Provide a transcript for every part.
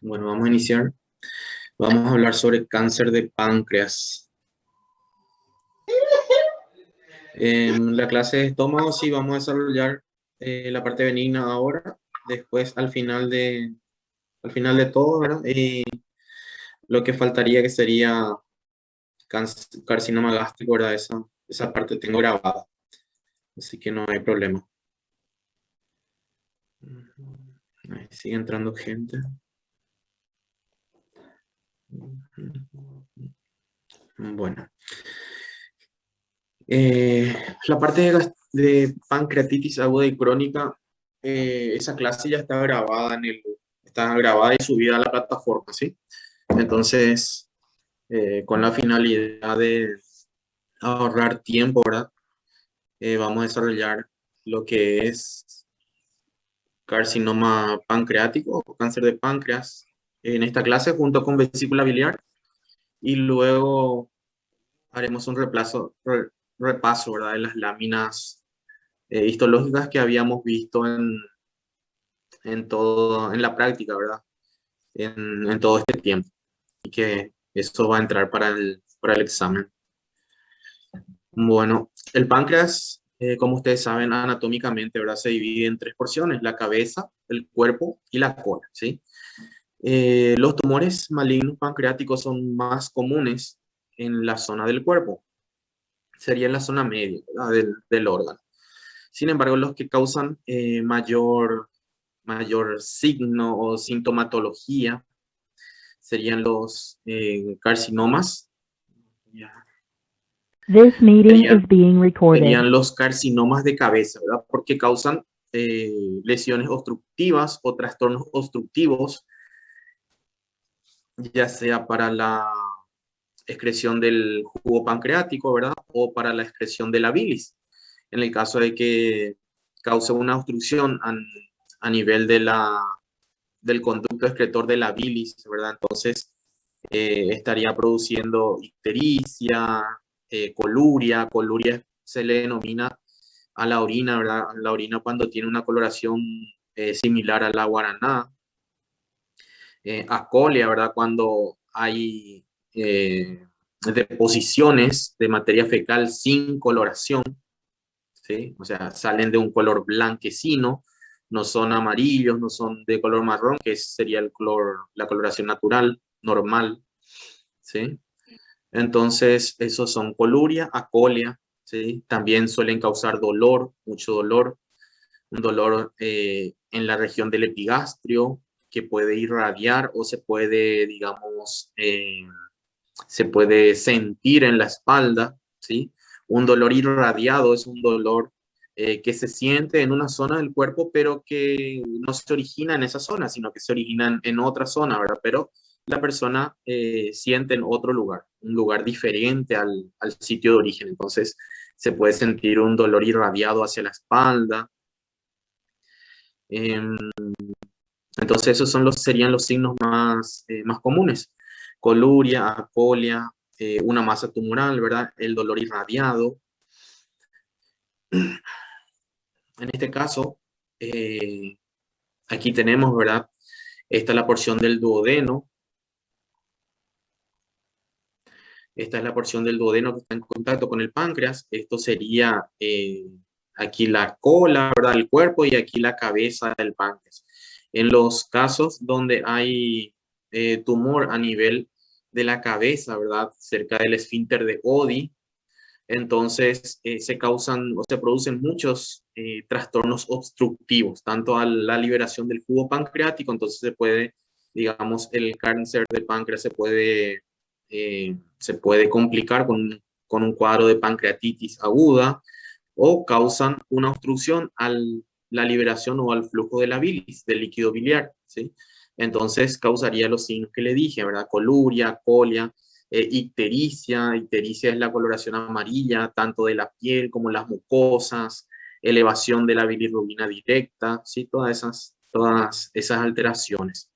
Bueno, vamos a iniciar. Vamos a hablar sobre cáncer de páncreas. En la clase de estómago sí vamos a desarrollar la parte benigna ahora. Después, al final de todo, ¿verdad? Lo que faltaría que sería carcinoma gástrico, ¿verdad? Esa parte tengo grabada, así que no hay problema. Ahí sigue entrando gente. Bueno. La parte de pancreatitis aguda y crónica, esa clase ya está grabada y subida a la plataforma, ¿sí? Entonces, con la finalidad de ahorrar tiempo, ¿verdad? Vamos a desarrollar lo que es carcinoma pancreático o cáncer de páncreas en esta clase junto con vesícula biliar y luego haremos un repaso, ¿verdad? De las láminas histológicas que habíamos visto en la práctica, ¿verdad? En todo este tiempo. Y que eso va a entrar para el examen. Bueno, el páncreas, como ustedes saben, anatómicamente, ¿verdad? Se divide en tres porciones: la cabeza, el cuerpo y la cola, ¿sí? Los tumores malignos pancreáticos son más comunes en la zona del cuerpo. Sería en la zona media, ¿verdad? Del órgano. Sin embargo, los que causan mayor signo o sintomatología serían los carcinomas. This meeting is being recorded. Serían los carcinomas de cabeza, ¿verdad? Porque causan lesiones obstructivas o trastornos obstructivos, ya sea para la excreción del jugo pancreático, ¿verdad? O para la excreción de la bilis. En el caso de que cause una obstrucción a nivel del conducto excretor de la bilis, ¿verdad? Entonces estaría produciendo ictericia, coluria. Coluria se le denomina a la orina, ¿verdad? La orina cuando tiene una coloración similar a la guaraná. Acolia, ¿verdad? Cuando hay deposiciones de materia fecal sin coloración, ¿sí? O sea, salen de un color blanquecino, no son amarillos, no son de color marrón, que sería la coloración natural, normal, ¿sí? Entonces, esos son coluria, acolia, ¿sí? También suelen causar dolor, mucho dolor, un dolor en la región del epigastrio que puede irradiar o se puede, digamos, se puede sentir en la espalda, ¿sí? Un dolor irradiado es un dolor que se siente en una zona del cuerpo, pero que no se origina en esa zona, sino que se origina en otra zona, ¿verdad? Pero la persona siente en otro lugar, un lugar diferente al sitio de origen. Entonces, se puede sentir un dolor irradiado hacia la espalda. Entonces, esos serían los signos más comunes: coluria, acolia, una masa tumoral, ¿verdad? El dolor irradiado. En este caso, aquí tenemos, ¿verdad? Esta es la porción del duodeno. Esta es la porción del duodeno que está en contacto con el páncreas. Esto sería aquí la cola, ¿verdad? El cuerpo, y aquí la cabeza del páncreas. En los casos donde hay tumor a nivel de la cabeza, ¿verdad? Cerca del esfínter de Oddi, entonces se causan o se producen muchos trastornos obstructivos, tanto a la liberación del jugo pancreático. Entonces se puede, digamos, el cáncer de páncreas se puede complicar con un cuadro de pancreatitis aguda, o causan una obstrucción a la liberación o al flujo de la bilis, del líquido biliar, ¿sí? Entonces causaría los signos que le dije, ¿verdad? Coluria, colia, ictericia. Ictericia es la coloración amarilla, tanto de la piel como las mucosas, elevación de la bilirrubina directa, ¿sí? Todas esas alteraciones.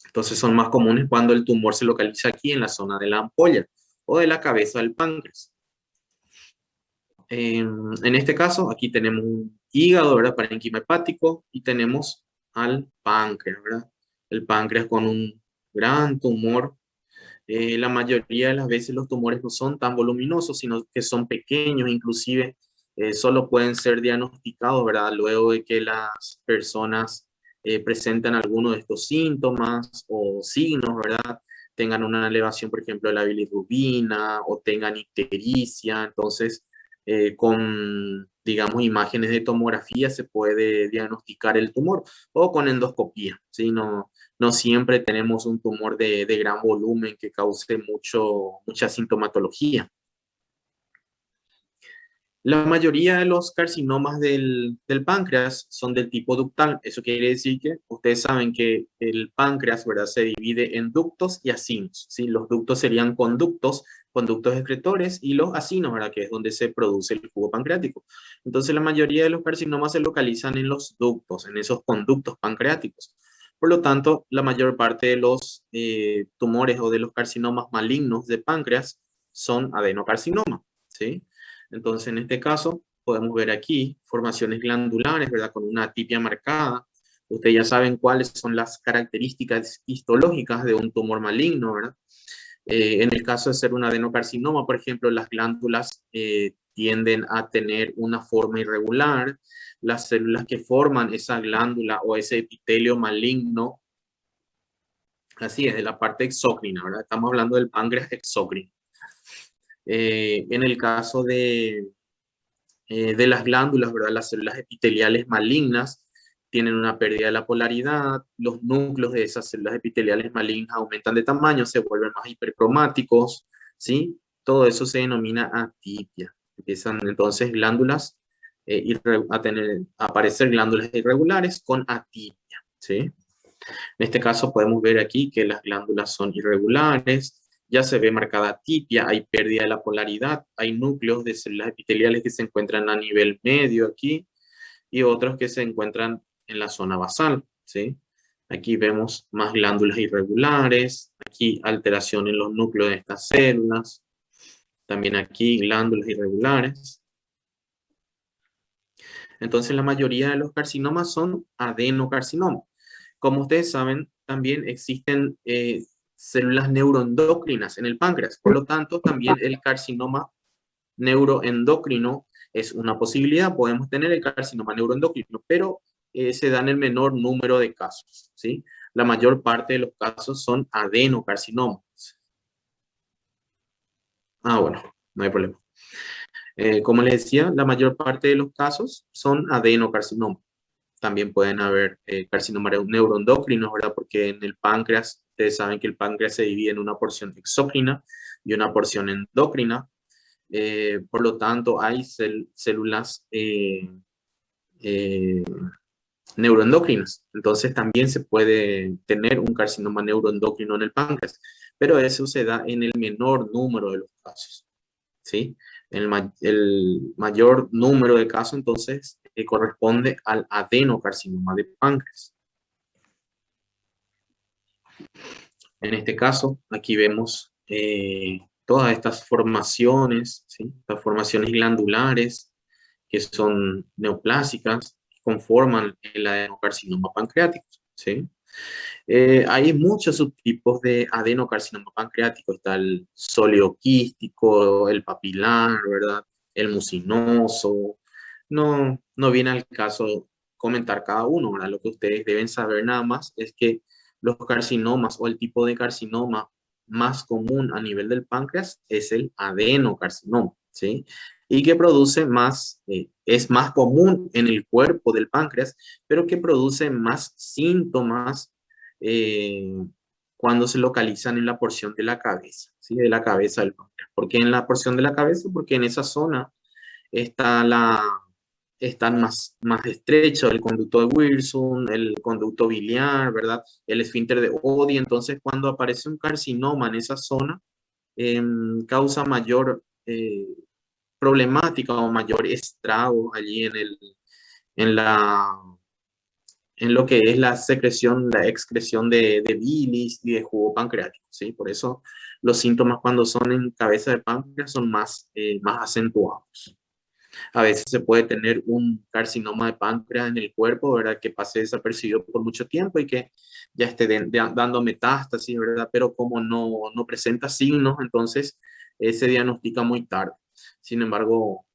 Entonces son más comunes cuando el tumor se localiza aquí en la zona de la ampolla o de la cabeza del páncreas. En este caso, aquí tenemos un hígado, ¿verdad? Parénquima hepático, y tenemos al páncreas, ¿verdad? El páncreas con un gran tumor. La mayoría de las veces los tumores no son tan voluminosos, sino que son pequeños, inclusive solo pueden ser diagnosticados, ¿verdad? Luego de que las personas presentan alguno de estos síntomas o signos, ¿verdad? Tengan una elevación, por ejemplo, de la bilirrubina o tengan ictericia. Entonces, con, digamos, imágenes de tomografía se puede diagnosticar el tumor o con endoscopía, ¿sí? No siempre tenemos un tumor de gran volumen que cause mucha sintomatología. La mayoría de los carcinomas del páncreas son del tipo ductal. Eso quiere decir que ustedes saben que el páncreas, ¿verdad?, se divide en ductos y acinos, ¿sí? Los ductos serían conductos excretores, y los acinos, ¿verdad?, que es donde se produce el jugo pancreático. Entonces, la mayoría de los carcinomas se localizan en los ductos, en esos conductos pancreáticos. Por lo tanto, la mayor parte de los tumores o de los carcinomas malignos de páncreas son adenocarcinoma, ¿sí? Entonces, en este caso, podemos ver aquí formaciones glandulares, ¿verdad?, con una atipia marcada. Ustedes ya saben cuáles son las características histológicas de un tumor maligno, ¿verdad? En el caso de ser un adenocarcinoma, por ejemplo, las glándulas tienden a tener una forma irregular. Las células que forman esa glándula o ese epitelio maligno, así es, de la parte exócrina, ¿verdad? Estamos hablando del páncreas exócrino. En el caso de las glándulas, ¿verdad?, las células epiteliales malignas tienen una pérdida de la polaridad, los núcleos de esas células epiteliales malignas aumentan de tamaño, se vuelven más hipercromáticos, ¿sí? Todo eso se denomina atipia. Empiezan entonces glándulas a aparecer glándulas irregulares con atipia, ¿sí? En este caso podemos ver aquí que las glándulas son irregulares, ya se ve marcada atipia, hay pérdida de la polaridad, hay núcleos de células epiteliales que se encuentran a nivel medio aquí y otros que se encuentran en la zona basal, ¿sí? Aquí vemos más glándulas irregulares, aquí alteración en los núcleos de estas células, también aquí glándulas irregulares. Entonces la mayoría de los carcinomas son adenocarcinomas. Como ustedes saben, también existen células neuroendocrinas en el páncreas. Por lo tanto, también el carcinoma neuroendocrino es una posibilidad. Podemos tener el carcinoma neuroendocrino, pero se da en el menor número de casos, ¿sí? La mayor parte de los casos son adenocarcinomas. Bueno, no hay problema. Como les decía, la mayor parte de los casos son adenocarcinomas. También pueden haber carcinomas neuroendocrinos, ¿verdad? Porque en el páncreas, ustedes saben que el páncreas se divide en una porción exócrina y una porción endocrina. Por lo tanto, hay células neuroendocrinas. Entonces, también se puede tener un carcinoma neuroendocrino en el páncreas, pero eso se da en el menor número de los casos, ¿sí? El mayor número de casos, entonces, corresponde al adenocarcinoma de páncreas. En este caso, aquí vemos todas estas formaciones, ¿sí? Estas formaciones glandulares que son neoplásicas, que conforman el adenocarcinoma pancreático, ¿sí? Hay muchos subtipos de adenocarcinoma pancreático. Está el sólido quístico, el papilar, ¿verdad?, el mucinoso. No viene al caso comentar cada uno, ¿verdad? Lo que ustedes deben saber nada más es que los carcinomas o el tipo de carcinoma más común a nivel del páncreas es el adenocarcinoma, ¿sí? Y que produce más, es más común en el cuerpo del páncreas, pero que produce más síntomas eh, cuando se localizan en la porción de la cabeza, ¿sí? De la cabeza del páncreas. ¿Por qué en la porción de la cabeza? Porque en esa zona están más estrechos el conducto de Wilson, el conducto biliar, ¿verdad?, el esfínter de Oddi. Entonces, cuando aparece un carcinoma en esa zona, causa mayor problemática o mayor estrago allí en la, en lo que es la secreción, la excreción de bilis y de jugo pancreático, ¿sí? Por eso los síntomas cuando son en cabeza de páncreas son más, más acentuados. A veces se puede tener un carcinoma de páncreas en el cuerpo, ¿verdad? Que pase desapercibido por mucho tiempo y que ya esté dando metástasis, ¿verdad? Pero como no presenta signos, entonces se diagnostica muy tarde. Sin embargo,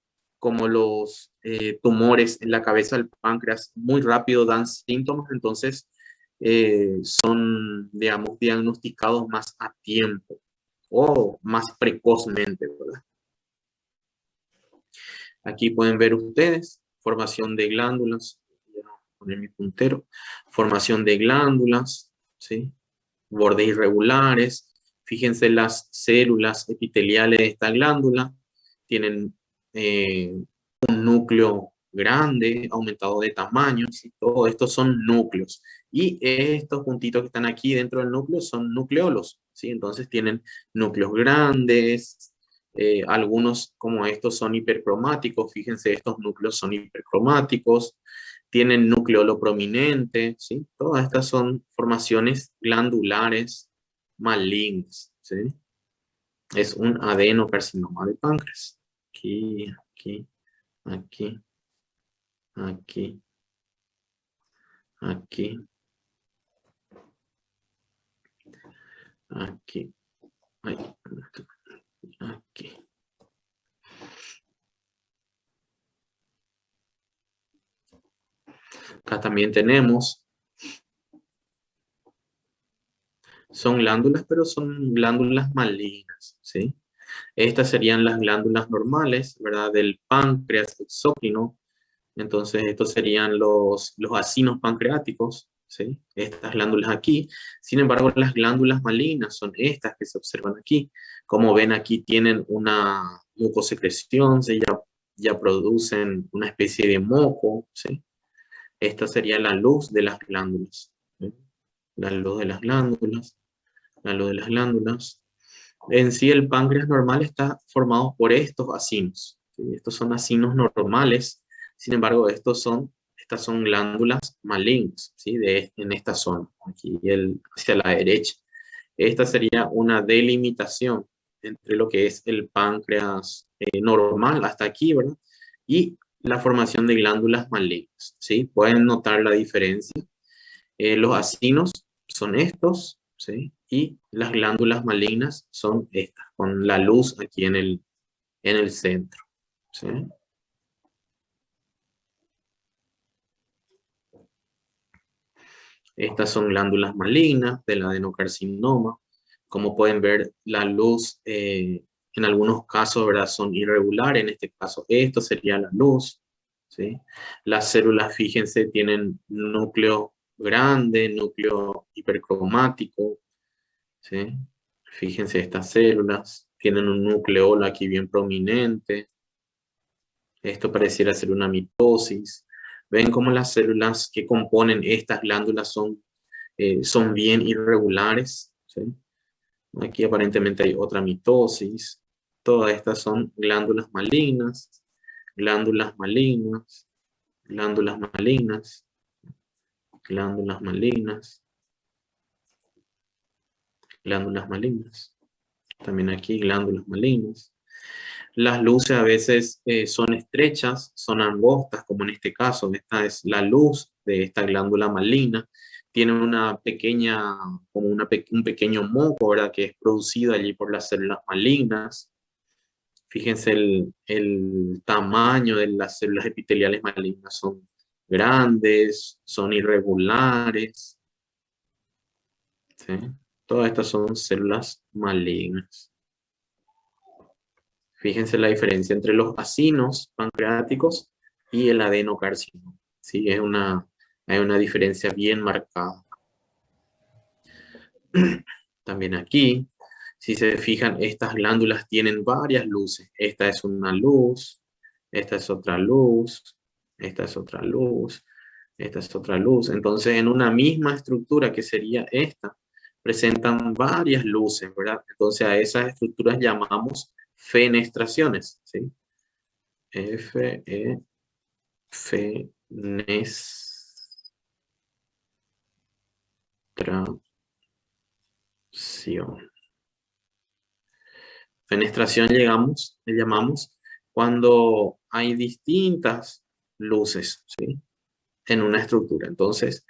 como los tumores en la cabeza del páncreas muy rápido dan síntomas, entonces son, digamos, diagnosticados más a tiempo o más precozmente, ¿verdad? Aquí pueden ver ustedes formación de glándulas, voy a poner mi puntero, formación de glándulas, ¿sí? Bordes irregulares. Fíjense las células epiteliales de esta glándula, tienen un núcleo grande, aumentado de tamaño, ¿sí? Todo esto son núcleos. Y estos puntitos que están aquí dentro del núcleo son nucleolos, ¿sí? Entonces tienen núcleos grandes, algunos como estos son hipercromáticos, fíjense, estos núcleos son hipercromáticos, tienen núcleolo prominente, ¿sí? Todas estas son formaciones glandulares malignas, ¿sí? Es un adenocarcinoma de páncreas. Aquí, aquí, aquí, aquí, aquí, aquí, aquí. Acá también tenemos, son glándulas, pero son glándulas malignas, ¿sí? Estas serían las glándulas normales, ¿verdad? Del páncreas exócrino. Entonces, estos serían los acinos pancreáticos, ¿sí? Estas glándulas aquí. Sin embargo, las glándulas malignas son estas que se observan aquí. Como ven, aquí tienen una mucosecreción, ¿sí? Ya producen una especie de moco, ¿sí? Esta sería la luz de las glándulas, ¿sí? La luz de las glándulas, la luz de las glándulas. En sí, el páncreas normal está formado por estos acinos, ¿sí? Estos son acinos normales, sin embargo, estas son glándulas malignas, ¿sí? En esta zona, aquí hacia la derecha. Esta sería una delimitación entre lo que es el páncreas normal hasta aquí, ¿verdad? Y la formación de glándulas malignas, ¿sí? Pueden notar la diferencia. Los acinos son estos, ¿sí? Y las glándulas malignas son estas, con la luz aquí en el centro, ¿sí? Estas son glándulas malignas del adenocarcinoma. Como pueden ver, la luz en algunos casos, ¿verdad? Son irregulares. En este caso, esto sería la luz, ¿sí? Las células, fíjense, tienen núcleo grande, núcleo hipercromático, ¿sí? Fíjense, estas células tienen un nucleolo aquí bien prominente. Esto pareciera ser una mitosis. Ven cómo las células que componen estas glándulas son bien irregulares, ¿sí? Aquí aparentemente hay otra mitosis. Todas estas son glándulas malignas, glándulas malignas, glándulas malignas, glándulas malignas, glándulas malignas. También aquí glándulas malignas. Las luces a veces son estrechas, son angostas, como en este caso. Esta es la luz de esta glándula maligna. Tiene una pequeña, como un pequeño moco, ¿verdad? Que es producido allí por las células malignas. Fíjense el tamaño de las células epiteliales malignas. Son grandes, son irregulares, ¿sí? Todas estas son células malignas. Fíjense la diferencia entre los acinos pancreáticos y el adenocarcinoma, ¿sí? Hay una diferencia bien marcada. También aquí, si se fijan, estas glándulas tienen varias luces. Esta es una luz, esta es otra luz, esta es otra luz, esta es otra luz. Entonces, en una misma estructura que sería esta, presentan varias luces, ¿verdad? Entonces a esas estructuras llamamos fenestraciones, ¿sí? Fenestración. Fenestración le llamamos cuando hay distintas luces, ¿sí? En una estructura. Entonces,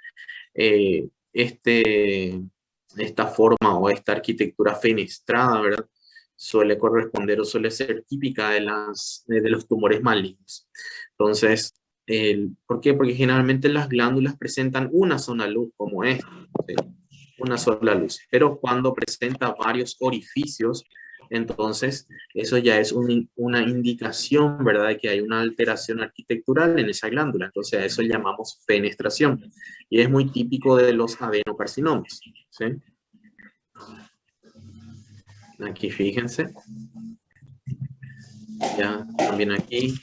esta forma o esta arquitectura fenestrada, ¿verdad? Suele corresponder o suele ser típica de los tumores malignos. Entonces, ¿por qué? Porque generalmente las glándulas presentan una sola luz, como esta, ¿sí? Una sola luz. Pero cuando presenta varios orificios, entonces eso ya es una indicación, ¿verdad?, de que hay una alteración arquitectural en esa glándula. Entonces a eso llamamos fenestración. Y es muy típico de los adenocarcinomas, ¿sí? Aquí fíjense. Ya, también aquí,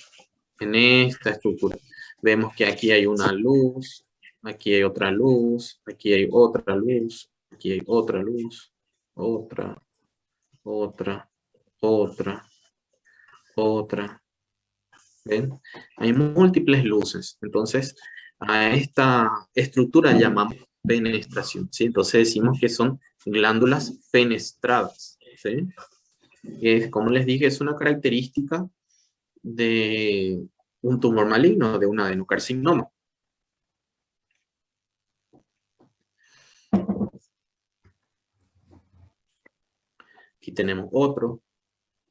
en esta estructura. Vemos que aquí hay una luz, aquí hay otra luz, aquí hay otra luz, aquí hay otra luz, otra, otra. ¿Ven? Hay múltiples luces. Entonces, a esta estructura llamamos fenestración, ¿sí? Entonces decimos que son glándulas fenestradas, ¿sí? Como les dije, es una característica de un tumor maligno, de un adenocarcinoma. Aquí tenemos otro,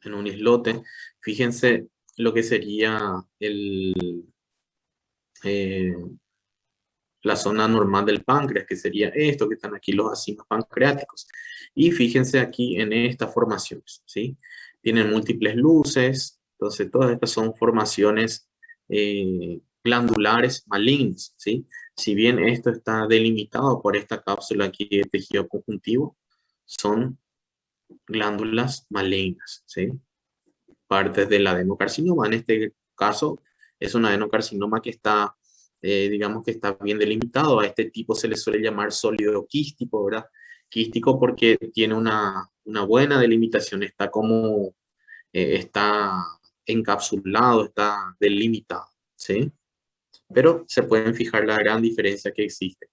en un islote. Fíjense lo que sería la zona normal del páncreas, que sería esto, que están aquí los acinos pancreáticos. Y fíjense aquí en estas formaciones, ¿sí? Tienen múltiples luces, entonces todas estas son formaciones glandulares malignas, ¿sí? Si bien esto está delimitado por esta cápsula aquí de tejido conjuntivo, son glándulas malignas, ¿sí? Partes del adenocarcinoma. En este caso, es un adenocarcinoma que está, digamos que está bien delimitado. A este tipo se le suele llamar sólido quístico, ¿verdad? Quístico porque tiene una buena delimitación, está como, está encapsulado, está delimitado, ¿sí? Pero se pueden fijar la gran diferencia que existe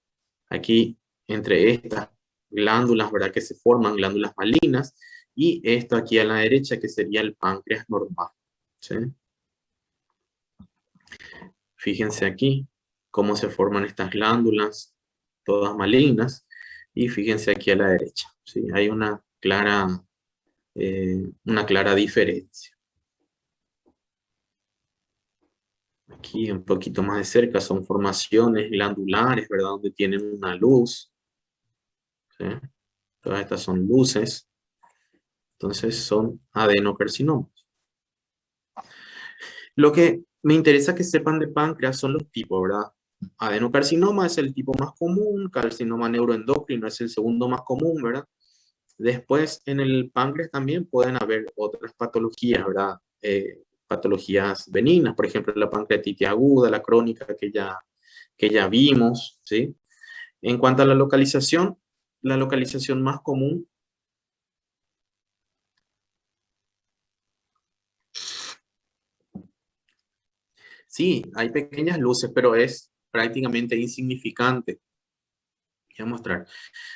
aquí entre estas glándulas, ¿verdad?, que se forman, glándulas malignas, y esto aquí a la derecha, que sería el páncreas normal, ¿sí? Fíjense aquí cómo se forman estas glándulas, todas malignas, y fíjense aquí a la derecha, ¿sí? Hay una clara diferencia. Aquí un poquito más de cerca son formaciones glandulares, ¿verdad?, donde tienen una luz, ¿sí? Todas estas son luces. Entonces son adenocarcinomas. Lo que me interesa que sepan de páncreas son los tipos, ¿verdad? Adenocarcinoma es el tipo más común, carcinoma neuroendocrino es el segundo más común, ¿verdad? Después en el páncreas también pueden haber otras patologías, ¿verdad? Patologías benignas, por ejemplo, la pancreatitis aguda, la crónica que ya vimos, ¿sí? En cuanto a la localización más común sí, hay pequeñas luces, pero es prácticamente insignificante. Voy a mostrar.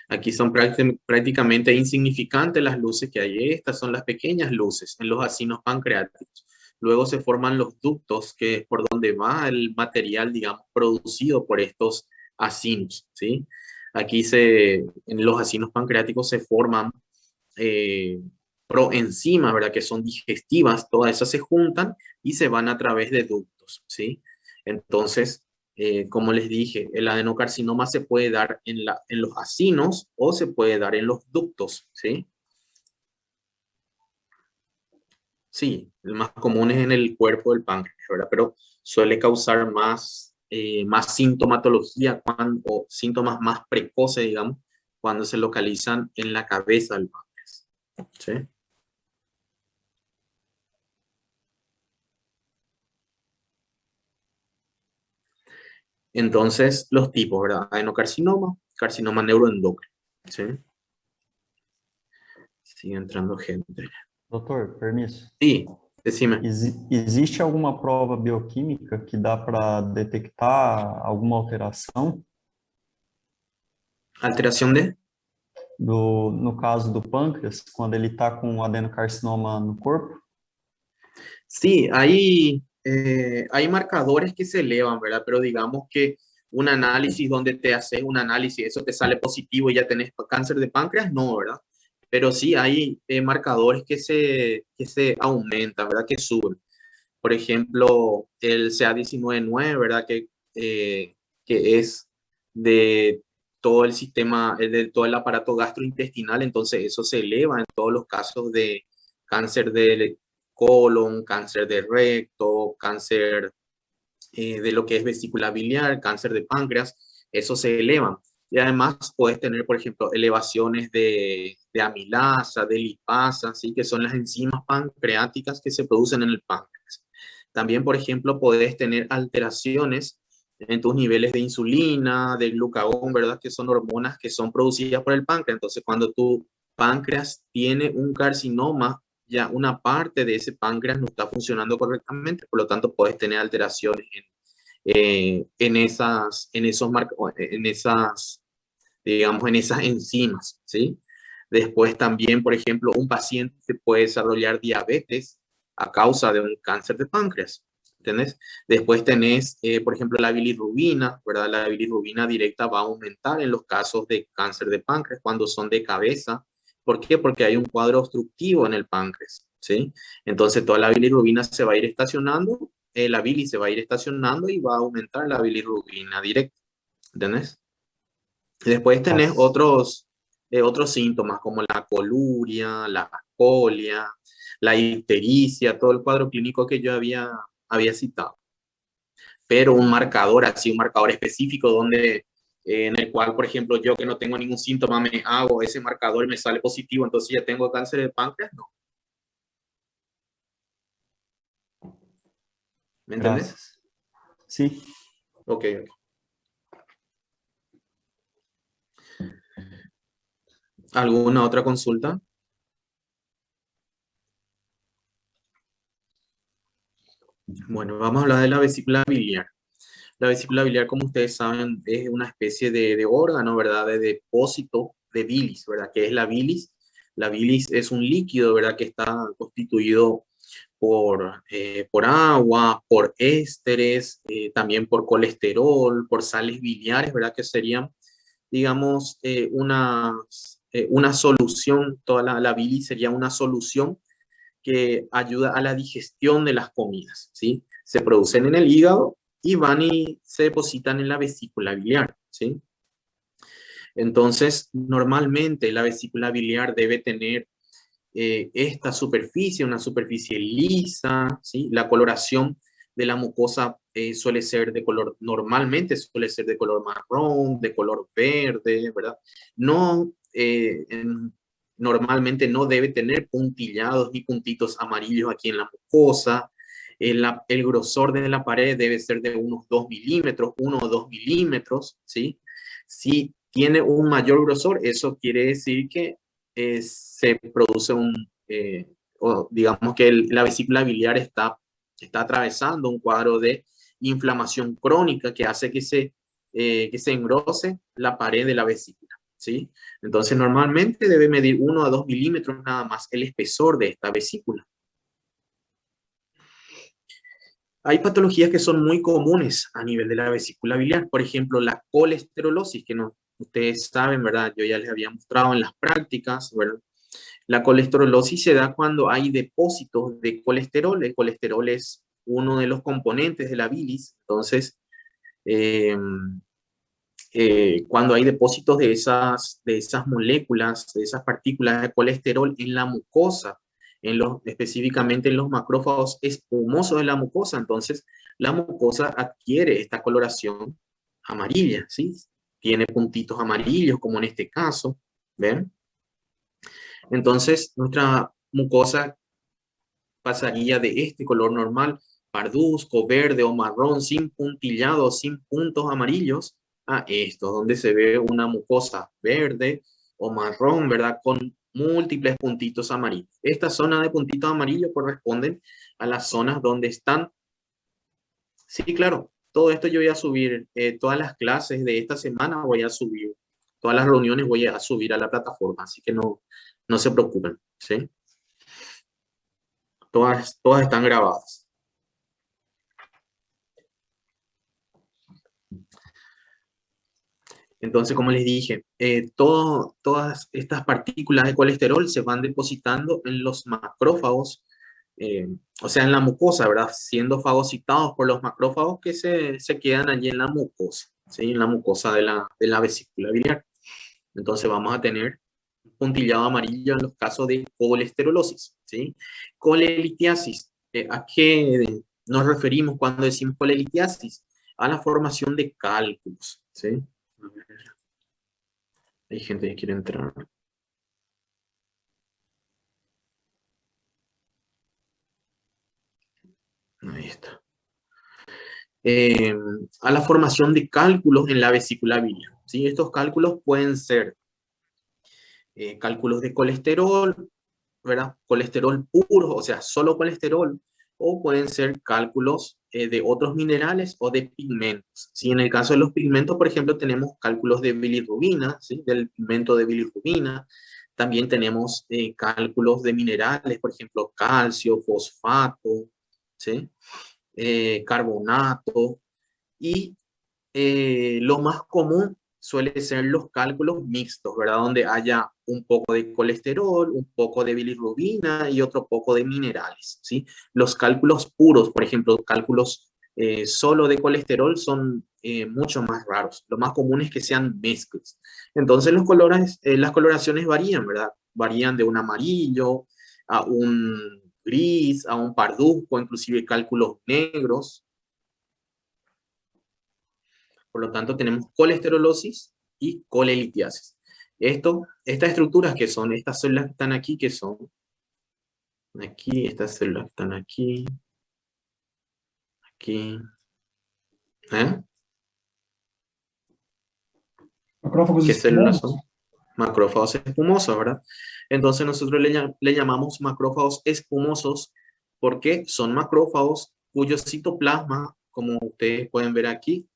Aquí son prácticamente insignificantes las luces que hay. Estas son las pequeñas luces en los acinos pancreáticos. Luego se forman los ductos, que es por donde va el material, digamos, producido por estos acinos, ¿sí? Aquí en los acinos pancreáticos se forman proenzimas, ¿verdad?, que son digestivas. Todas esas se juntan y se van a través de ductos, ¿sí? Entonces, como les dije, el adenocarcinoma se puede dar en los acinos o se puede dar en los ductos, ¿sí? Sí, el más común es en el cuerpo del páncreas, ¿verdad? Pero suele causar más sintomatología o síntomas más precoces, digamos, cuando se localizan en la cabeza del páncreas, ¿sí? Entonces, los tipos, ¿verdad? Adenocarcinoma, carcinoma neuroendocrino, ¿sí? Sigue entrando gente. Doutor, permisso. Sí, decime. Existe alguma prova bioquímica que dá para detectar alguma alteração? ¿Alteración de? No caso do pâncreas, quando ele está com adenocarcinoma no corpo? Sí, hay marcadores que se elevan, ¿verdad? Pero digamos que un análisis donde te haces un análisis, eso te sale positivo y ya tenés cáncer de páncreas, no, ¿verdad? Pero sí hay marcadores que se aumentan, ¿verdad? Que suben. Por ejemplo, el CA19-9, ¿verdad? Que es de todo el sistema, de todo el aparato gastrointestinal, entonces eso se eleva en todos los casos de cáncer de colon, cáncer de recto, cáncer de lo que es vesícula biliar, cáncer de páncreas, eso se eleva. Y además puedes tener, por ejemplo, elevaciones de amilasa, de lipasa, ¿sí? Que son las enzimas pancreáticas que se producen en el páncreas. También, por ejemplo, puedes tener alteraciones en tus niveles de insulina, de glucagón, ¿verdad? Que son hormonas que son producidas por el páncreas. Entonces, cuando tu páncreas tiene un carcinoma, ya una parte de ese páncreas no está funcionando correctamente, por lo tanto, puedes tener alteraciones digamos, en esas enzimas, ¿sí? Después también, por ejemplo, un paciente puede desarrollar diabetes a causa de un cáncer de páncreas, ¿entendés? Después tenés, por ejemplo, la bilirrubina, ¿verdad? La bilirrubina directa va a aumentar en los casos de cáncer de páncreas cuando son de cabeza. ¿Por qué? Porque hay un cuadro obstructivo en el páncreas, ¿sí? Entonces toda la bilirrubina se va a ir estacionando, la bilis se va a ir estacionando y va a aumentar la bilirrubina directa, ¿entendés? Después tenés Nossa. otros síntomas como la coluria, la colia, la ictericia, todo el cuadro clínico que yo había citado. Pero un marcador, así un marcador específico donde, en el cual, por ejemplo, yo que no tengo ningún síntoma, me hago ese marcador y me sale positivo, entonces ya tengo cáncer de páncreas, no. ¿Me entiendes? Graças. Sim. Ok. ¿Alguna otra consulta? Bueno, vamos a hablar de la vesícula biliar. La vesícula biliar, como ustedes saben, es una especie de órgano, ¿verdad? De depósito de bilis, ¿verdad? ¿Qué es la bilis? La bilis es un líquido, ¿verdad? Que está constituido por agua, por ésteres, también por colesterol, por sales biliares, ¿verdad? Que serían, digamos, una solución, toda la bilis sería una solución que ayuda a la digestión de las comidas, ¿sí? Se producen en el hígado y van y se depositan en la vesícula biliar, ¿sí? Entonces, normalmente la vesícula biliar debe tener esta superficie, una superficie lisa, ¿sí? La coloración de la mucosa suele ser de color, normalmente suele ser de color marrón, de color verde, ¿verdad? No, normalmente no debe tener puntillados ni puntitos amarillos aquí en la mucosa. El grosor de la pared debe ser de unos 2 milímetros, 1 o 2 milímetros, ¿sí? Si tiene un mayor grosor, eso quiere decir que se produce o digamos que la vesícula biliar está atravesando un cuadro de inflamación crónica que hace que se engrose la pared de la vesícula, ¿sí? Entonces, normalmente debe medir 1 a 2 milímetros nada más el espesor de esta vesícula. Hay patologías que son muy comunes a nivel de la vesícula biliar, por ejemplo, la colesterolosis, que no, ustedes saben, ¿verdad? Yo ya les había mostrado en las prácticas, ¿verdad? La colesterolosis se da cuando hay depósitos de colesterol. El colesterol es uno de los componentes de la bilis. Entonces, cuando hay depósitos de esas moléculas, de esas partículas de colesterol en la mucosa, específicamente en los macrófagos espumosos de la mucosa, entonces la mucosa adquiere esta coloración amarilla, ¿sí? Tiene puntitos amarillos, como en este caso, ¿ven? Entonces, nuestra mucosa pasaría de este color normal, parduzco, verde o marrón, sin puntillado, sin puntos amarillos, a esto, donde se ve una mucosa verde o marrón, ¿verdad? Con múltiples puntitos amarillos. Esta zona de puntitos amarillos corresponden a las zonas donde están. Sí, claro, todo esto yo voy a subir, todas las clases de esta semana voy a subir, todas las reuniones voy a subir a la plataforma, así que no se preocupen, ¿sí? Todas están grabadas. Entonces, como les dije, todas estas partículas de colesterol se van depositando en los macrófagos, o sea, en la mucosa, ¿verdad? Siendo fagocitados por los macrófagos que se quedan allí en la mucosa, ¿sí? En la mucosa de la vesícula biliar. Entonces vamos a tener puntillado amarillo en los casos de colesterolosis, ¿sí? Colelitiasis, ¿a qué nos referimos cuando decimos colelitiasis? A la formación de cálculos, ¿sí? Hay gente que quiere entrar. Ahí está. A la formación de cálculos en la vesícula biliar, ¿sí? Estos cálculos pueden ser cálculos de colesterol, ¿verdad? Colesterol puro, o sea, solo colesterol, o pueden ser cálculos de otros minerales o de pigmentos. ¿Sí? En el caso de los pigmentos, por ejemplo, tenemos cálculos de bilirrubina, ¿sí? Del pigmento de bilirrubina. También tenemos cálculos de minerales, por ejemplo, calcio, fosfato, ¿sí? Carbonato. Y lo más común suele ser los cálculos mixtos, ¿verdad? Donde haya un poco de colesterol, un poco de bilirrubina y otro poco de minerales, ¿sí? Los cálculos puros, por ejemplo, cálculos solo de colesterol son mucho más raros. Lo más común es que sean mezclas. Entonces los colores, las coloraciones varían, ¿verdad? Varían de un amarillo a un gris, a un parduzco, inclusive cálculos negros. Por lo tanto, tenemos colesterolosis y colelitiasis. Estas estructuras que son, estas células que están aquí, que son aquí, estas células que están aquí, aquí. ¿Eh? Macrófagos ¿Qué células son? espumosos. Macrófagos espumosos, ¿verdad? Entonces nosotros le llamamos macrófagos espumosos porque son macrófagos cuyo citoplasma, como ustedes pueden ver aquí,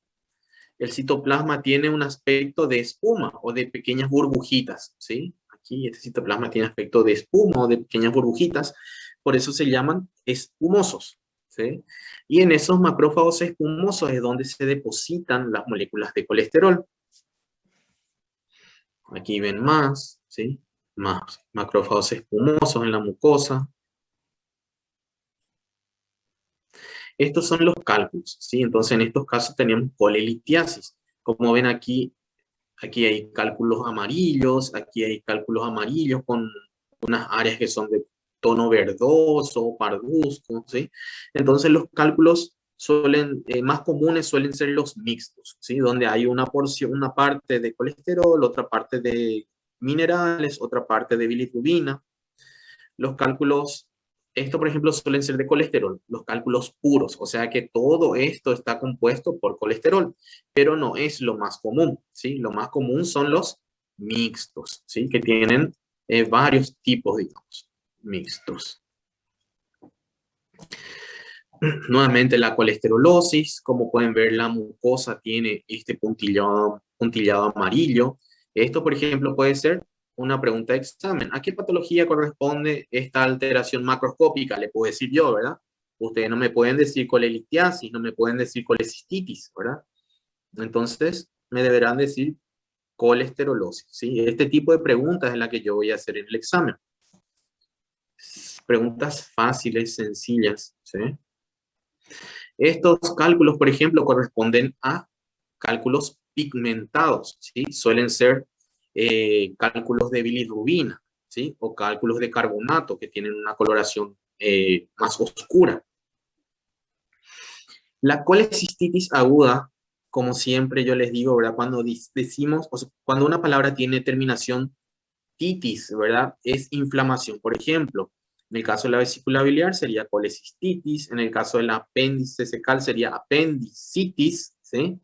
el citoplasma tiene un aspecto de espuma o de pequeñas burbujitas, ¿sí? Aquí este citoplasma tiene aspecto de espuma o de pequeñas burbujitas, por eso se llaman espumosos, ¿sí? Y en esos macrófagos espumosos es donde se depositan las moléculas de colesterol. Aquí ven más, ¿sí? Más macrófagos espumosos en la mucosa. Estos son los cálculos, ¿sí? Entonces en estos casos tenemos colelitiasis. Como ven aquí, aquí hay cálculos amarillos, aquí hay cálculos amarillos con unas áreas que son de tono verdoso, parduzco, ¿sí? Entonces los cálculos más comunes suelen ser los mixtos, ¿sí? Donde hay una porción, una parte de colesterol, otra parte de minerales, otra parte de bilirrubina. Los cálculos, esto por ejemplo suelen ser de colesterol, los cálculos puros, o sea que todo esto está compuesto por colesterol, pero no es lo más común, ¿sí? Lo más común son los mixtos, ¿sí? Que tienen varios tipos, digamos, mixtos. Nuevamente la colesterolosis, como pueden ver la mucosa tiene este puntillado amarillo. Esto por ejemplo puede ser una pregunta de examen. ¿A qué patología corresponde esta alteración macroscópica? Le puedo decir yo, ¿verdad? Ustedes no me pueden decir colelitiasis, no me pueden decir colecistitis, ¿verdad? Entonces me deberán decir colesterolosis, ¿sí? Este tipo de preguntas es la que yo voy a hacer en el examen. Preguntas fáciles, sencillas, ¿sí? Estos cálculos, por ejemplo, corresponden a cálculos pigmentados, ¿sí? Suelen ser cálculos de bilirrubina, ¿sí? O cálculos de carbonato que tienen una coloración más oscura. La colecistitis aguda, como siempre yo les digo, ¿verdad? Cuando decimos, o sea, cuando una palabra tiene terminación titis, ¿verdad? Es inflamación. Por ejemplo, en el caso de la vesícula biliar sería colecistitis, en el caso del apéndice secal sería apendicitis, ¿sí?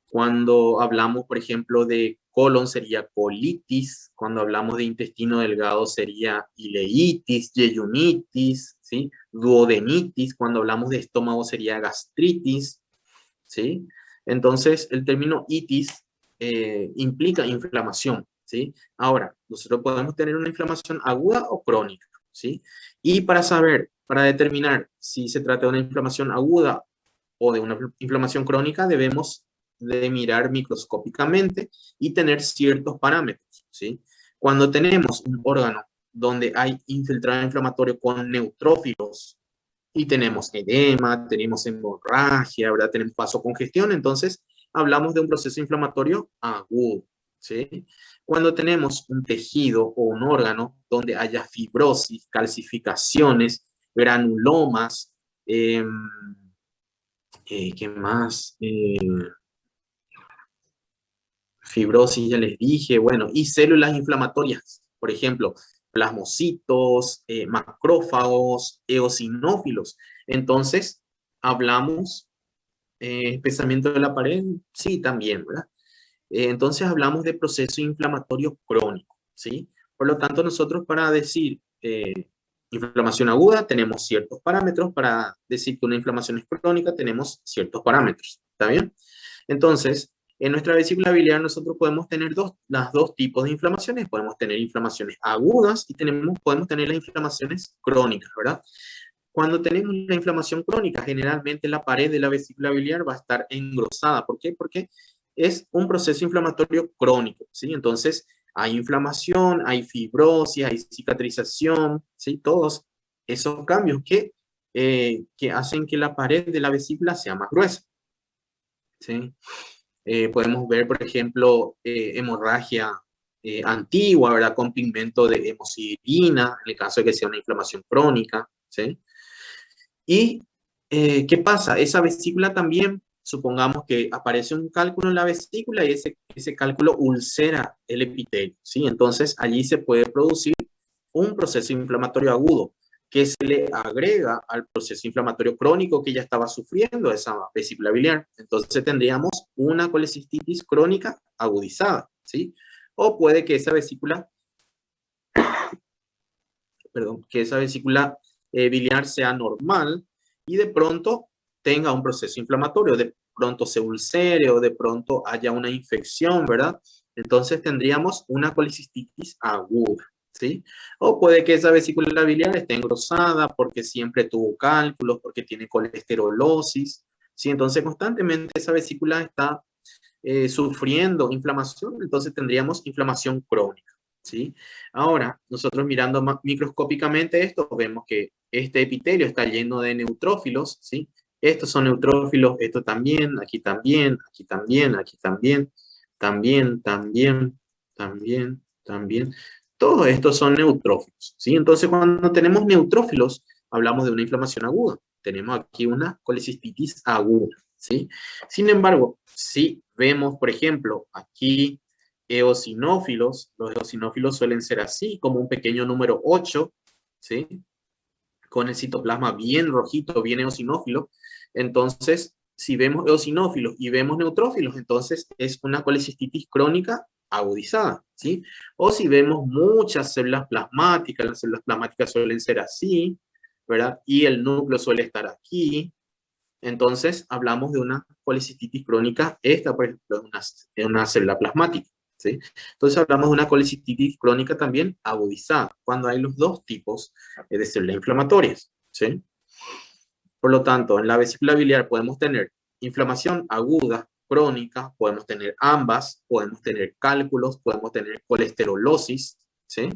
Cuando hablamos, por ejemplo, de colon sería colitis, cuando hablamos de intestino delgado sería ileitis, yeyunitis, ¿sí? Duodenitis, cuando hablamos de estómago sería gastritis, ¿sí? Entonces, el término itis implica inflamación, ¿sí? Ahora, nosotros podemos tener una inflamación aguda o crónica, ¿sí? Y para determinar si se trata de una inflamación aguda o de una inflamación crónica, debemos de mirar microscópicamente y tener ciertos parámetros, ¿sí? Cuando tenemos un órgano donde hay infiltrado inflamatorio con neutrófilos y tenemos edema, tenemos hemorragia, ¿verdad? Tenemos vasocongestión, entonces hablamos de un proceso inflamatorio agudo, ¿sí? Cuando tenemos un tejido o un órgano donde haya fibrosis, calcificaciones, granulomas, ¿qué más? Fibrosis, ya les dije, bueno, y células inflamatorias, por ejemplo, plasmocitos, macrófagos, eosinófilos. Entonces, hablamos, espesamiento de la pared, sí, también, ¿verdad? Entonces, hablamos de proceso inflamatorio crónico, ¿sí? Por lo tanto, nosotros para decir inflamación aguda tenemos ciertos parámetros, para decir que una inflamación es crónica tenemos ciertos parámetros, ¿está bien? Entonces, en nuestra vesícula biliar nosotros podemos tener las dos tipos de inflamaciones. Podemos tener inflamaciones agudas y podemos tener las inflamaciones crónicas, ¿verdad? Cuando tenemos la inflamación crónica, generalmente la pared de la vesícula biliar va a estar engrosada. ¿Por qué? Porque es un proceso inflamatorio crónico, ¿sí? Entonces, hay inflamación, hay fibrosis, hay cicatrización, ¿sí? Todos esos cambios que hacen que la pared de la vesícula sea más gruesa, ¿sí? Podemos ver, por ejemplo, hemorragia antigua, ¿verdad? Con pigmento de hemosiderina, en el caso de que sea una inflamación crónica, ¿sí? ¿Y qué pasa? Esa vesícula también, supongamos que aparece un cálculo en la vesícula y ese cálculo ulcera el epitelio, ¿sí? Entonces, allí se puede producir un proceso inflamatorio agudo que se le agrega al proceso inflamatorio crónico que ya estaba sufriendo esa vesícula biliar. Entonces tendríamos una colecistitis crónica agudizada, ¿sí? O puede que esa vesícula, biliar sea normal y de pronto tenga un proceso inflamatorio, de pronto se ulcere o de pronto haya una infección, ¿verdad? Entonces tendríamos una colecistitis aguda, ¿sí? O puede que esa vesícula biliar esté engrosada porque siempre tuvo cálculos, porque tiene colesterolosis, ¿sí? Entonces constantemente esa vesícula está sufriendo inflamación, entonces tendríamos inflamación crónica, ¿sí? Ahora, nosotros mirando microscópicamente esto, vemos que este epitelio está lleno de neutrófilos, ¿sí? Estos son neutrófilos, esto también, aquí también, aquí también, aquí también, también, también, también, también. Todos estos son neutrófilos, ¿sí? Entonces, cuando tenemos neutrófilos, hablamos de una inflamación aguda. Tenemos aquí una colecistitis aguda, ¿sí? Sin embargo, si vemos, por ejemplo, aquí eosinófilos, los eosinófilos suelen ser así, como un pequeño número 8, ¿sí? Con el citoplasma bien rojito, bien eosinófilo. Entonces, si vemos eosinófilos y vemos neutrófilos, entonces es una colecistitis crónica agudizada, ¿sí? O si vemos muchas células plasmáticas, las células plasmáticas suelen ser así, ¿verdad? Y el núcleo suele estar aquí. Entonces, hablamos de una colecistitis crónica. Esta, por ejemplo, es una célula plasmática, ¿sí? Entonces, hablamos de una colecistitis crónica también agudizada, cuando hay los dos tipos de células inflamatorias, ¿sí? Por lo tanto, en la vesícula biliar podemos tener inflamación aguda, crónica, podemos tener ambas, podemos tener cálculos, podemos tener colesterolosis, ¿sí?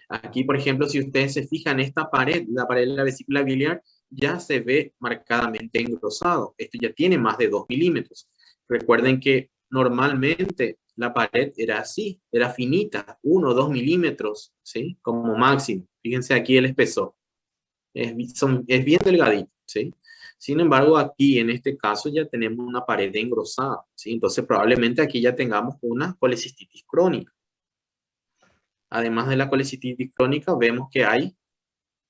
Aquí, por ejemplo, si ustedes se fijan, esta pared, la pared de la vesícula biliar, ya se ve marcadamente engrosado. Esto ya tiene más de 2 milímetros. Recuerden que normalmente la pared era así, era finita, 1 o 2 milímetros, ¿sí? Como máximo. Fíjense aquí el espesor. Es bien delgadito, ¿sí? Sin embargo, aquí en este caso ya tenemos una pared engrosada, ¿sí? Entonces probablemente aquí ya tengamos una colecistitis crónica. Además de la colecistitis crónica, vemos que hay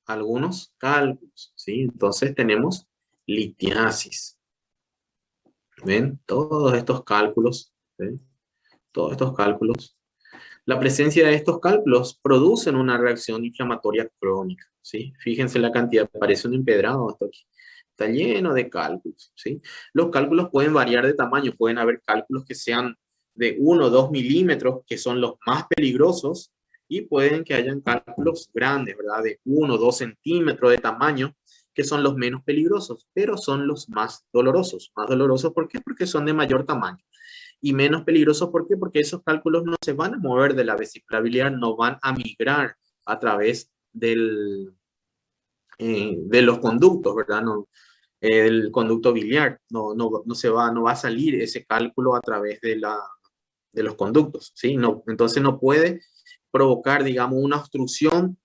algunos cálculos, ¿sí? Entonces tenemos litiasis. ¿Ven? Todos estos cálculos ¿sí? Todos estos cálculos. La presencia de estos cálculos producen una reacción inflamatoria crónica, ¿sí? Fíjense la cantidad, parece un empedrado hasta aquí. Está lleno de cálculos, ¿sí? Los cálculos pueden variar de tamaño, pueden haber cálculos que sean de 1 o 2 milímetros, que son los más peligrosos, y pueden que hayan cálculos grandes, ¿verdad? De 1 o 2 centímetros de tamaño, que son los menos peligrosos, pero son los más dolorosos. Más dolorosos, ¿por qué? Porque son de mayor tamaño. Y menos peligrosos, ¿por qué? Porque esos cálculos no se van a mover de la vesícula biliar, no van a migrar a través de los conductos, ¿verdad? No, el conducto biliar, no va a salir ese cálculo a través de los conductos, ¿sí? No, entonces no puede provocar, digamos, una obstrucción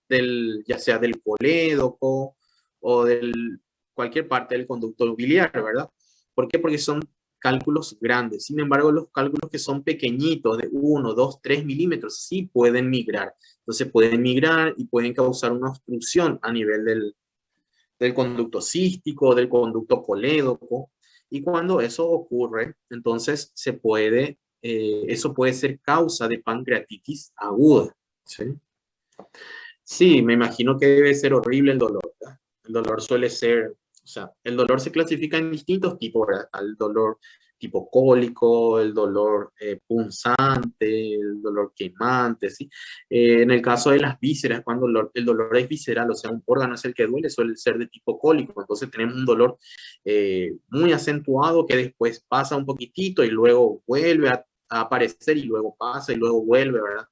ya sea del colédoco o del cualquier parte del conducto biliar, ¿verdad? ¿Por qué? Porque son cálculos grandes. Sin embargo, los cálculos que son pequeñitos, de 1, 2, 3 milímetros, sí pueden migrar. Entonces pueden migrar y pueden causar una obstrucción a nivel del conducto cístico, del conducto colédoco. Y cuando eso ocurre, entonces eso puede ser causa de pancreatitis aguda. ¿Sí? Sí, me imagino que debe ser horrible el dolor, ¿verdad? El dolor suele ser, o sea, el dolor se clasifica en distintos tipos, ¿verdad? El dolor tipo cólico, el dolor punzante, el dolor quemante, ¿sí? En el caso de las vísceras, cuando el dolor es visceral, o sea, un órgano es el que duele, suele ser de tipo cólico, entonces tenemos un dolor muy acentuado que después pasa un poquitito y luego vuelve a aparecer y luego pasa y luego vuelve, ¿verdad?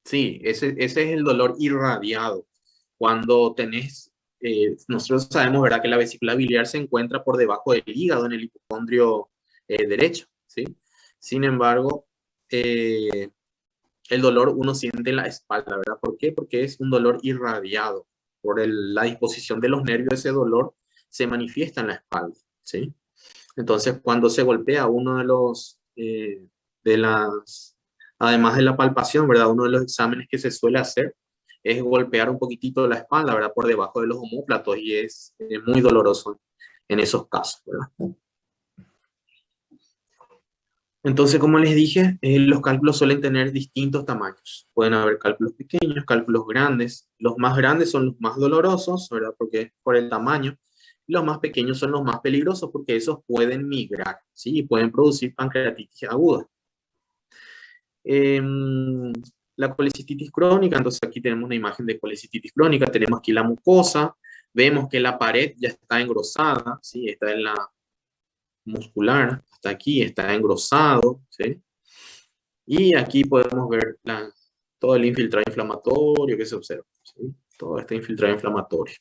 Sí, ese es el dolor irradiado. Cuando nosotros sabemos, ¿verdad?, que la vesícula biliar se encuentra por debajo del hígado, en el hipocondrio derecho, ¿sí? Sin embargo, el dolor uno siente en la espalda, ¿verdad? ¿Por qué? Porque es un dolor irradiado. La disposición de los nervios, ese dolor se manifiesta en la espalda, ¿sí? Entonces, cuando se golpea uno además de la palpación, ¿verdad? Uno de los exámenes que se suele hacer es golpear un poquitito la espalda, ¿verdad? Por debajo de los omóplatos y es muy doloroso en esos casos, ¿verdad? Entonces, como les dije, los cálculos suelen tener distintos tamaños. Pueden haber cálculos pequeños, cálculos grandes. Los más grandes son los más dolorosos, ¿verdad? Porque por el tamaño. Los más pequeños son los más peligrosos porque esos pueden migrar, ¿sí? Y pueden producir pancreatitis aguda. La colecistitis crónica, entonces aquí tenemos una imagen de colecistitis crónica, tenemos aquí la mucosa, vemos que la pared ya está engrosada, ¿sí? Está en la muscular, hasta aquí está engrosado, ¿sí? Y aquí podemos ver todo el infiltrado inflamatorio que se observa, ¿sí? Todo este infiltrado inflamatorio.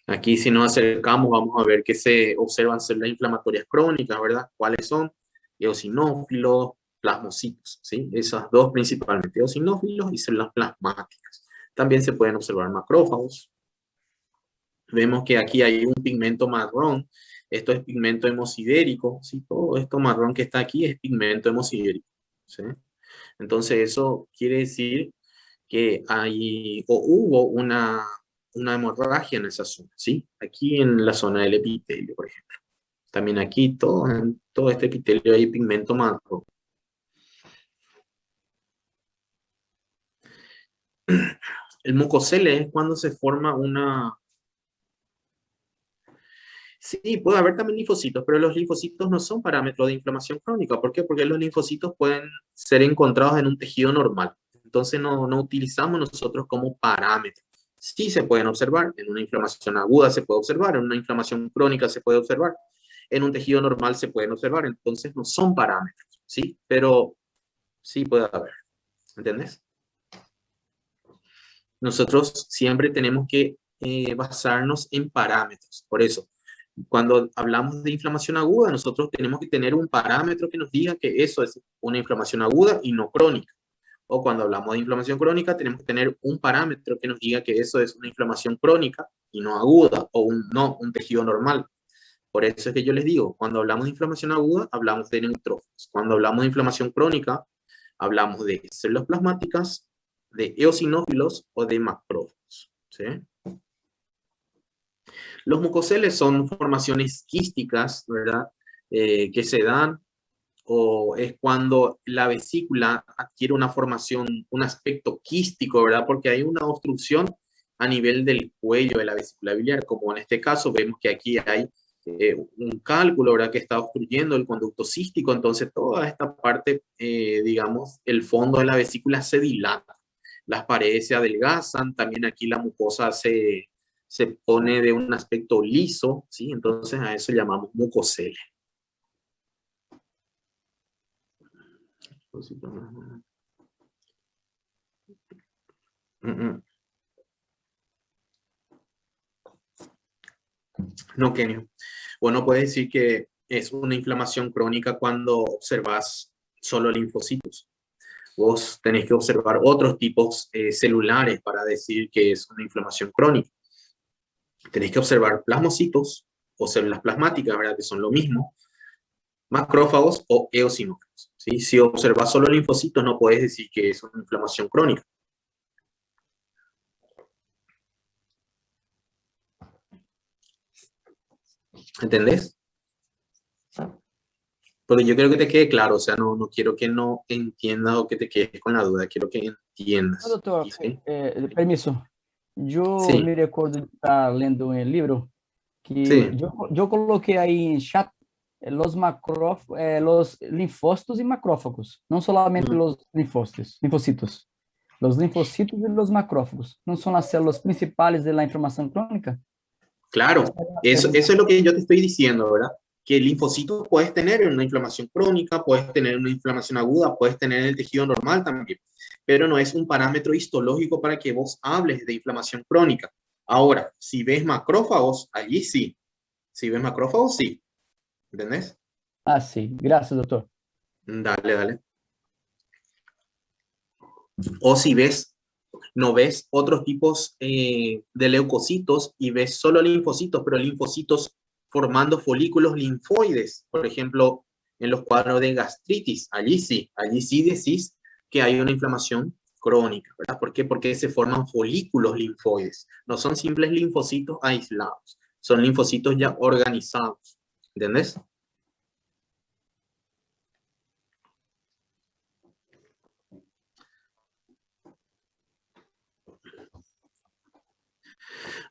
Aquí, si nos acercamos, vamos a ver que se observan células inflamatorias crónicas, ¿verdad? ¿Cuáles son? Eosinófilos, plasmocitos, ¿sí? Esas dos principalmente, eosinófilos y células plasmáticas. También se pueden observar macrófagos. Vemos que aquí hay un pigmento marrón. Esto es pigmento hemosidérico, ¿sí? Todo esto marrón que está aquí es pigmento hemosidérico, ¿sí? Entonces, eso quiere decir que hubo una hemorragia en esa zona, ¿sí? Aquí en la zona del epitelio, por ejemplo. También aquí, en todo este epitelio hay pigmento marrón. El mucocele es cuando se forma una... Sí, puede haber también linfocitos, pero los linfocitos no son parámetros de inflamación crónica. ¿Por qué? Porque los linfocitos pueden ser encontrados en un tejido normal. Entonces no utilizamos nosotros como parámetro. Sí se pueden observar, en una inflamación aguda se puede observar, en una inflamación crónica se puede observar, en un tejido normal se pueden observar, entonces no son parámetros, ¿sí? Pero sí puede haber, ¿entendés? Nosotros siempre tenemos que basarnos en parámetros, por eso, cuando hablamos de inflamación aguda, nosotros tenemos que tener un parámetro que nos diga que eso es una inflamación aguda y no crónica. O cuando hablamos de inflamación crónica, tenemos que tener un parámetro que nos diga que eso es una inflamación crónica y no aguda, o un tejido normal. Por eso es que yo les digo, cuando hablamos de inflamación aguda, hablamos de neutrófilos. Cuando hablamos de inflamación crónica, hablamos de células plasmáticas, de eosinófilos o de macrófagos, ¿sí? Los mucoceles son formaciones quísticas, ¿verdad? que se dan, o es cuando la vesícula adquiere una formación, un aspecto quístico, ¿verdad? Porque hay una obstrucción a nivel del cuello de la vesícula biliar, como en este caso vemos que aquí hay un cálculo, ¿verdad? Que está obstruyendo el conducto cístico, entonces toda esta parte, digamos, el fondo de la vesícula se dilata, las paredes se adelgazan, también aquí la mucosa se pone de un aspecto liso, ¿sí? Entonces a eso llamamos mucocele. No, Kenio. Bueno, puedes decir que es una inflamación crónica cuando observas solo linfocitos. Vos tenés que observar otros tipos celulares para decir que es una inflamación crónica. Tenés que observar plasmocitos o células plasmáticas, ¿verdad? Que son lo mismo, macrófagos o eosinófilos, ¿sí? Si observas solo linfocitos, no puedes decir que es una inflamación crónica. ¿Entendés? Pero yo quiero que te quede claro, o sea, no quiero que no entiendas o que te quedes con la duda, quiero que entiendas. Doutor, ¿Sí? permiso. Eu Sí, me recordo de estar lendo um livro que sí. eu coloquei aí em chat los linfócitos y macrófagos, no solamente Mm. los linfocitos. Los linfocitos y los macrófagos no son las células principales de la inflamación crónica. Claro, eso es lo que yo te estoy diciendo, ¿verdad? Que el linfocito puedes tener en una inflamación crónica, puedes tener una inflamación aguda, puedes tener en el tejido normal también, pero no es un parámetro histológico para que vos hables de inflamación crónica. Ahora, si ves macrófagos, allí sí. Si ves macrófagos, sí. ¿Entendés? Ah, sí. Gracias, doctor. Dale, dale. O si ves, no ves otros tipos de leucocitos y ves solo linfocitos, pero linfocitos formando folículos linfoides, por ejemplo, en los cuadros de gastritis, allí sí decís que hay una inflamación crónica, ¿verdad? ¿Por qué? Porque se forman folículos linfoides, no son simples linfocitos aislados, son linfocitos ya organizados, ¿entendés?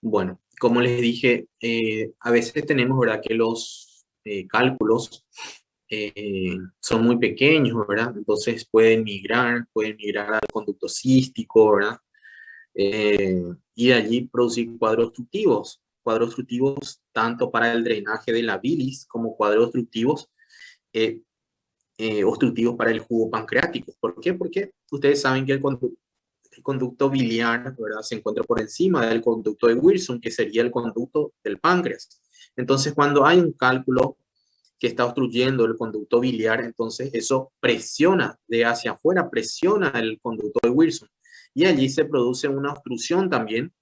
Bueno, como les dije, a veces tenemos, ¿verdad? Que los cálculos son muy pequeños, ¿verdad? Entonces pueden migrar al conducto cístico, ¿verdad? Y de allí producir cuadros obstructivos tanto para el drenaje de la bilis como cuadros eh, obstructivos para el jugo pancreático. ¿Por qué? Porque ustedes saben que el conducto biliar, ¿verdad? Se encuentra por encima del conducto de Wilson, que sería el conducto del páncreas. Entonces, cuando hay un cálculo que está obstruyendo el conducto biliar, entonces eso presiona de hacia afuera, presiona el conducto de Wilson. Y allí se produce una obstrucción también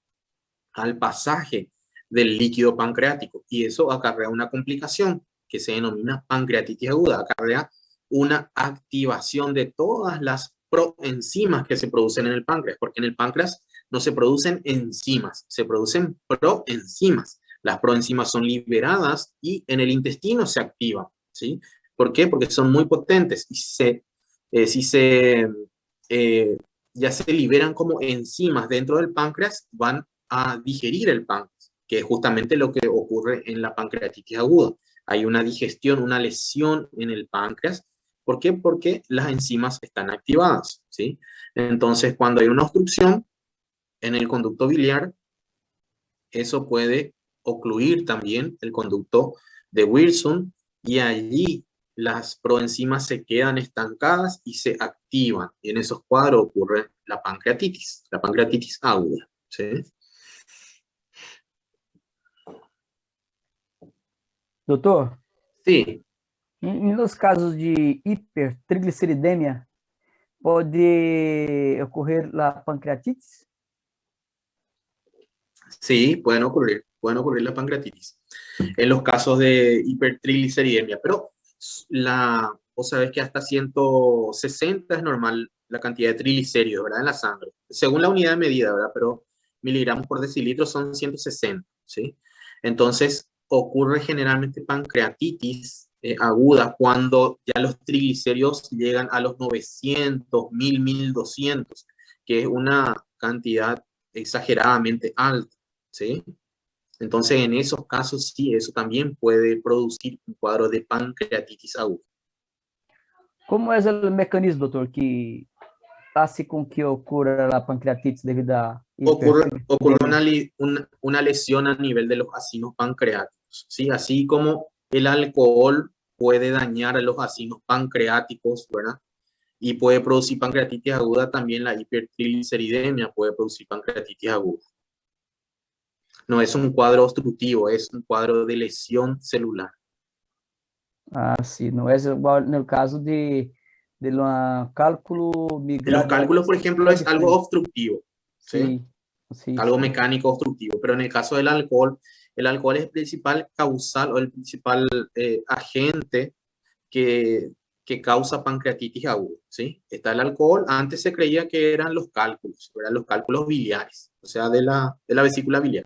al pasaje del líquido pancreático. Y eso acarrea una complicación que se denomina pancreatitis aguda, acarrea una activación de todas las proenzimas que se producen en el páncreas, porque en el páncreas no se producen enzimas, se producen proenzimas. Las proenzimas son liberadas y en el intestino se activan, ¿sí? ¿Por qué? Porque son muy potentes y ya se liberan como enzimas dentro del páncreas, van a digerir el páncreas, que es justamente lo que ocurre en la pancreatitis aguda. Hay una digestión, una lesión en el páncreas. ¿Por qué? Porque las enzimas están activadas, ¿sí? Entonces, cuando hay una obstrucción en el conducto biliar, eso puede ocluir también el conducto de Wilson y allí las proenzimas se quedan estancadas y se activan. Y en esos cuadros ocurre la pancreatitis aguda, ¿sí? Doutor, Sí, em los casos de hipertrigliceridemia, pode ocorrer la pancreatitis? sí, pueden ocurrir la pancreatitis. En los casos de hipertrigliceridemia, pero vos sabés que hasta 160 es normal la cantidad de triglicéridos, ¿verdad? En la sangre, según la unidad de medida, ¿verdad? Pero miligramos por decilitro son 160, ¿sí? Entonces, ocurre generalmente pancreatitis aguda cuando ya los triglicéridos llegan a los 900, 1000, 1200, que es una cantidad exageradamente alta, ¿sí? Entonces, en esos casos, sí, eso también puede producir un cuadro de pancreatitis aguda. Como é o mecanismo, doutor, que hace com que ocorra a pancreatites devido a Ocurre una lesión a nivel de los acinos pancreáticos, ¿sí? Así como el alcohol puede dañar a los acinos pancreáticos, ¿verdad? Y puede producir pancreatitis aguda, también la hipertrigliceridemia puede producir pancreatitis aguda. No es un cuadro obstructivo, es un cuadro de lesión celular. Ah, sim, não é igual no caso de cálculo En los migrado. cálculos, por ejemplo, es algo obstructivo, ¿sí? Sí, Algo sim. mecánico obstructivo, pero en el caso del alcohol, el alcohol es el principal causal o el principal agente que causa pancreatitis aguda, ¿sí? Está el alcohol, antes se creía que eran los cálculos biliares, o sea, de la vesícula biliar,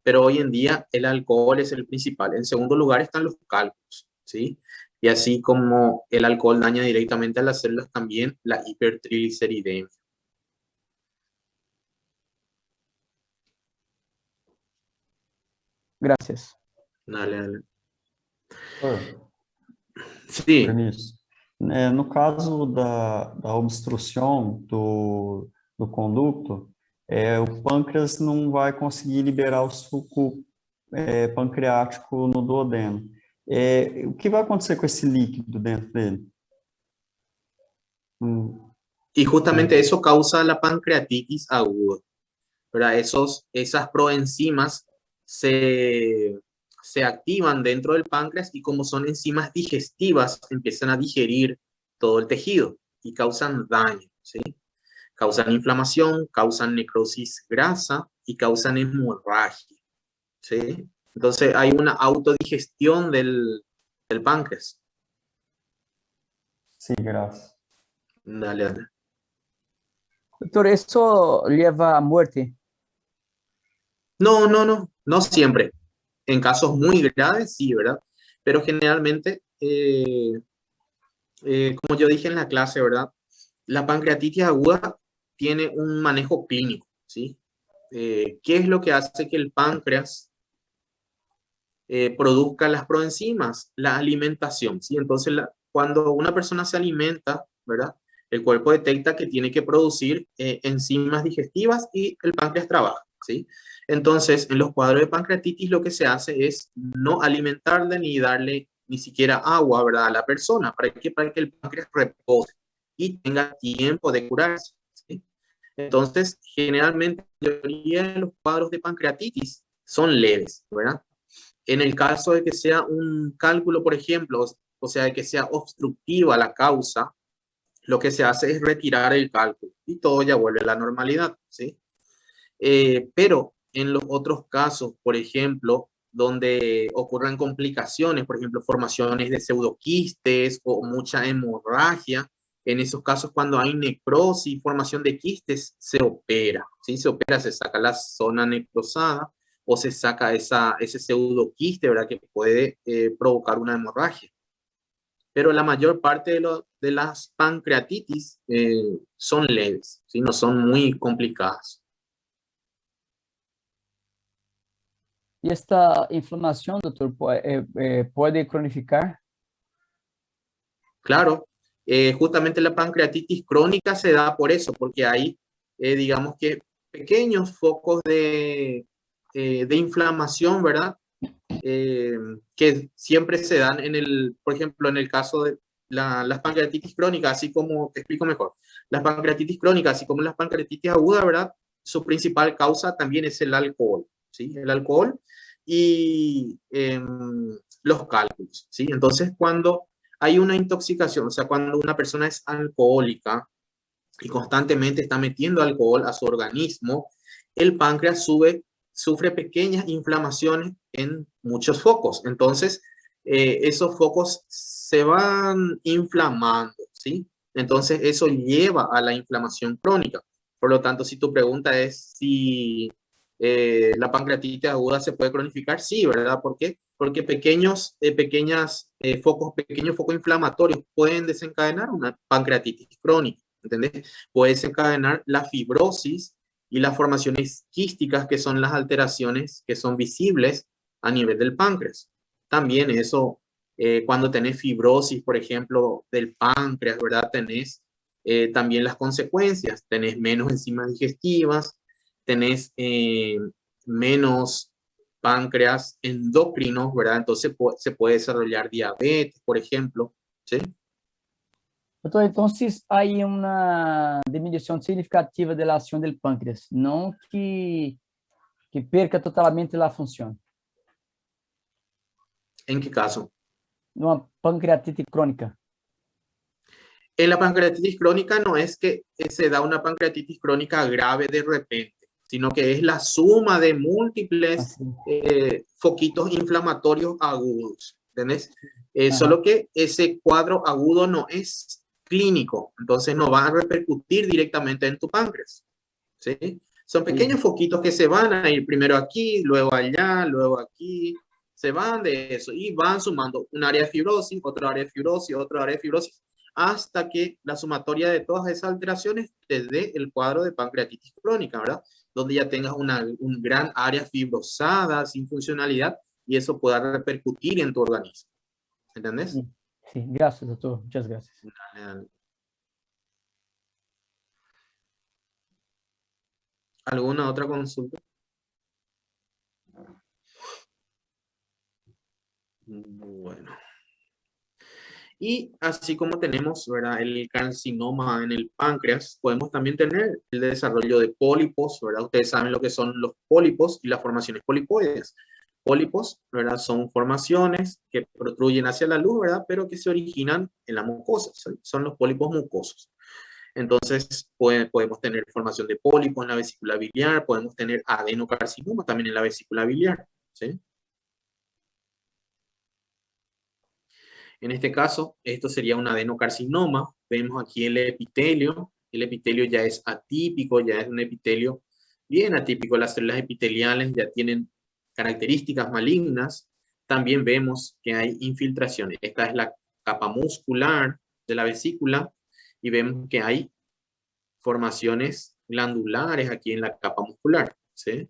pero hoy en día el alcohol es el principal. En segundo lugar están los cálculos, ¿sí? Y así como el alcohol daña directamente a las células, también la hipertrigliceridemia. Graças. Dale. Doutor, Sí, permisso. No caso da obstrução do conducto, o pâncreas não vai conseguir liberar o suco pancreático no duodeno. O que vai acontecer com esse líquido dentro dele? y justamente eso causa la pancreatitis aguda, ¿verdad? Esas proenzimas se activan dentro del páncreas y como son enzimas digestivas, empiezan a digerir todo el tejido y causan daño, ¿sí? Causan inflamación, causan necrosis grasa y causan hemorragia, ¿sí? Entonces hay una autodigestión del páncreas. Sim, graças. Dale. Doutor, isso leva à morte? No siempre. En casos muy graves, sí, ¿verdad? Pero generalmente, como yo dije en la clase, ¿verdad? La pancreatitis aguda tiene un manejo clínico, ¿sí? ¿Qué es lo que hace que el páncreas produzca las proenzimas? La alimentación, ¿sí? Entonces, cuando una persona se alimenta, ¿verdad? El cuerpo detecta que tiene que producir enzimas digestivas y el páncreas trabaja, ¿sí? Entonces, en los cuadros de pancreatitis lo que se hace es no alimentarle ni darle ni siquiera agua, ¿verdad? A la persona. ¿Para qué? Para que el páncreas repose y tenga tiempo de curarse, ¿sí? Entonces, generalmente, la mayoría de los cuadros de pancreatitis son leves, ¿verdad? En el caso de que sea un cálculo, por ejemplo, o sea, de que sea obstructiva la causa, lo que se hace es retirar el cálculo y todo ya vuelve a la normalidad, ¿sí? Pero en los otros casos, por ejemplo, donde ocurran complicaciones, por ejemplo, formaciones de pseudoquistes o mucha hemorragia, en esos casos cuando hay necrosis, formación de quistes, se opera, ¿sí? Se opera, se saca la zona necrosada o se saca ese pseudoquiste, ¿verdad? Que puede provocar una hemorragia. Pero la mayor parte de las pancreatitis son leves, ¿sí? No son muy complicadas. E esta inflamação, doutor, pode cronificar? Claro, justamente la pancreatitis crónica se da por eso, porque hay, digamos que, pequeños focos de inflamación, ¿verdad? Que siempre se dan por ejemplo, en el caso de las pancreatitis crónicas, así como, te explico mejor, las pancreatitis crónicas, así como las pancreatitis agudas, ¿verdad? Su principal causa también es el alcohol, ¿sí? El alcohol y los cálculos, ¿sí? Entonces, cuando hay una intoxicación, o sea, cuando una persona es alcohólica y constantemente está metiendo alcohol a su organismo, el páncreas sufre pequeñas inflamaciones en muchos focos. Entonces, esos focos se van inflamando, ¿sí? Entonces, eso lleva a la inflamación crónica. Por lo tanto, si tu pregunta es si La pancreatitis aguda se puede cronificar, sí, ¿verdad? ¿Por qué? Porque pequeños focos inflamatorios pueden desencadenar una pancreatitis crónica, ¿entendés? Puede desencadenar la fibrosis y las formaciones quísticas, que son las alteraciones que son visibles a nivel del páncreas. También eso, cuando tenés fibrosis, por ejemplo, del páncreas, ¿verdad? Tenés también las consecuencias, tenés menos enzimas digestivas, tenés menos páncreas endocrinos, ¿verdad? Entonces se puede desarrollar diabetes, por ejemplo, ¿sí? Doutor, entonces hay una disminución significativa de la acción del páncreas, no que perca totalmente la función. ¿En qué caso? Una pancreatitis crónica. En la pancreatitis crónica no es que se da una pancreatitis crónica grave de repente, sino que es la suma de múltiples foquitos inflamatorios agudos, ¿entendés? Solo que ese cuadro agudo no es clínico, entonces no va a repercutir directamente en tu páncreas, ¿sí? Son pequeños foquitos que se van a ir primero aquí, luego allá, luego aquí, se van de eso y van sumando un área de fibrosis, otro área de fibrosis, otro área de fibrosis, hasta que la sumatoria de todas esas alteraciones te dé el cuadro de pancreatitis crónica, ¿verdad? Donde ya tengas un gran área fibrosada, sin funcionalidad, y eso pueda repercutir en tu organismo. ¿Entendés? Sí, sí, gracias, doctor. Muchas gracias. ¿Alguna otra consulta? Bueno. Y así como tenemos, ¿verdad?, el carcinoma en el páncreas, podemos también tener el desarrollo de pólipos, ¿verdad? Ustedes saben lo que son los pólipos y las formaciones polipoides. Pólipos, ¿verdad?, son formaciones que protruyen hacia la luz, ¿verdad?, pero que se originan en la mucosa, son los pólipos mucosos. Entonces, podemos tener formación de pólipos en la vesícula biliar, podemos tener adenocarcinoma también en la vesícula biliar, ¿sí? En este caso, esto sería un adenocarcinoma. Vemos aquí el epitelio. El epitelio ya es atípico, ya es un epitelio bien atípico. Las células epiteliales ya tienen características malignas. También vemos que hay infiltraciones. Esta es la capa muscular de la vesícula y vemos que hay formaciones glandulares aquí en la capa muscular, ¿sí?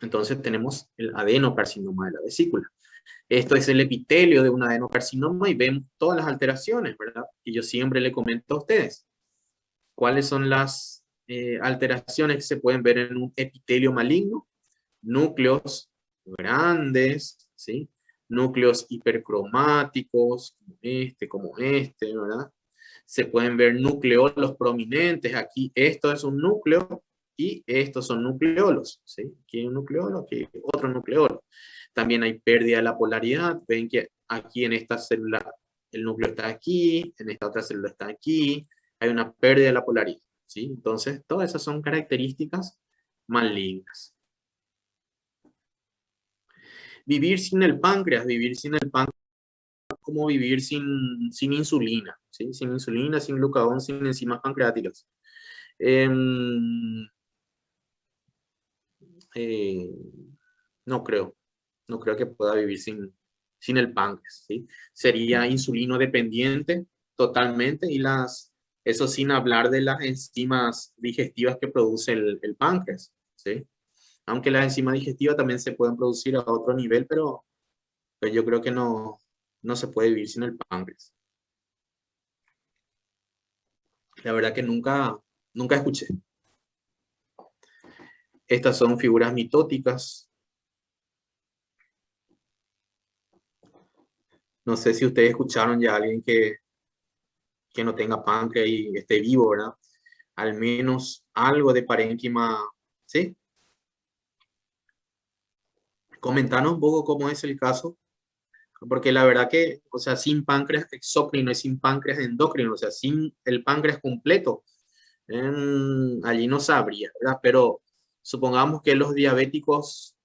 Entonces tenemos el adenocarcinoma de la vesícula. Esto es el epitelio de un adenocarcinoma y vemos todas las alteraciones, ¿verdad? Que yo siempre le comento a ustedes. ¿Cuáles son las alteraciones que se pueden ver en un epitelio maligno? Núcleos grandes, ¿sí? Núcleos hipercromáticos, como este, ¿verdad? Se pueden ver nucleolos prominentes. Aquí esto es un núcleo y estos son nucleolos, ¿sí? Aquí hay un nucleolo, aquí hay otro nucleolo. También hay pérdida de la polaridad. Ven que aquí en esta célula el núcleo está aquí, en esta otra célula está aquí. Hay una pérdida de la polaridad, ¿sí? Entonces, todas esas son características malignas. Vivir sin el páncreas como vivir sin insulina, ¿sí? Sin insulina, sin glucagón, sin enzimas pancreáticas. No creo que pueda vivir sin el páncreas, ¿sí? Sería insulino dependiente totalmente y eso sin hablar de las enzimas digestivas que produce el páncreas, ¿sí? Aunque las enzimas digestivas también se pueden producir a otro nivel, pero yo creo que no se puede vivir sin el páncreas. La verdad que nunca escuché. Estas son figuras mitóticas. No sé si ustedes escucharon ya a alguien que no tenga páncreas y esté vivo, ¿verdad? Al menos algo de parénquima, ¿sí? Comentanos un poco cómo es el caso, porque la verdad que, o sea, sin páncreas exócrino y sin páncreas endocrino, o sea, sin el páncreas completo, allí no sabría, ¿verdad? Pero supongamos que los diabéticos,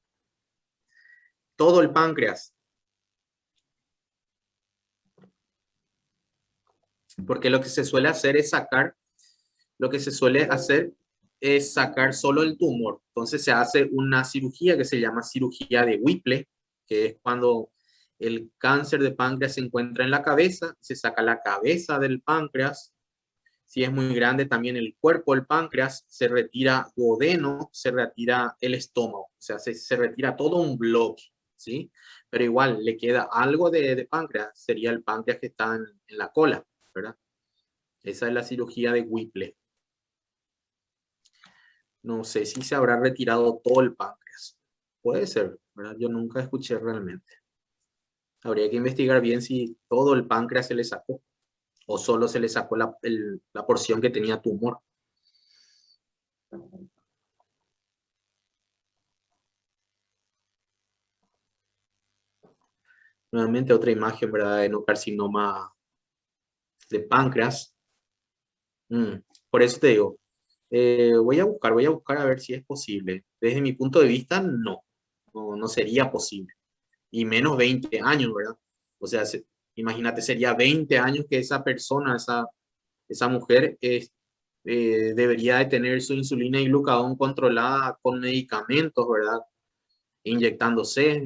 todo el páncreas, porque lo que se suele hacer es sacar, lo que se suele hacer es sacar solo el tumor. Entonces se hace una cirugía que se llama cirugía de Whipple, que es cuando el cáncer de páncreas se encuentra en la cabeza, se saca la cabeza del páncreas. Si es muy grande, también el cuerpo del páncreas, se retira duodeno, se retira el estómago, o sea, se retira todo un bloque, ¿sí? Pero igual le queda algo de páncreas, sería el páncreas que está en la cola, ¿verdad? Esa es la cirugía de Whipple. No sé si se habrá retirado todo el páncreas. Puede ser, ¿verdad? Yo nunca escuché realmente. Habría que investigar bien si todo el páncreas se le sacó o solo se le sacó la porción que tenía tumor. Nuevamente otra imagen, ¿verdad? De adenocarcinoma de páncreas. Por eso te digo, voy a buscar a ver si es posible. Desde mi punto de vista, no sería posible. Y menos 20 años, ¿verdad? O sea, imagínate, sería 20 años que esa persona, esa mujer, debería de tener su insulina y glucagón controlada con medicamentos, ¿verdad? Inyectándose,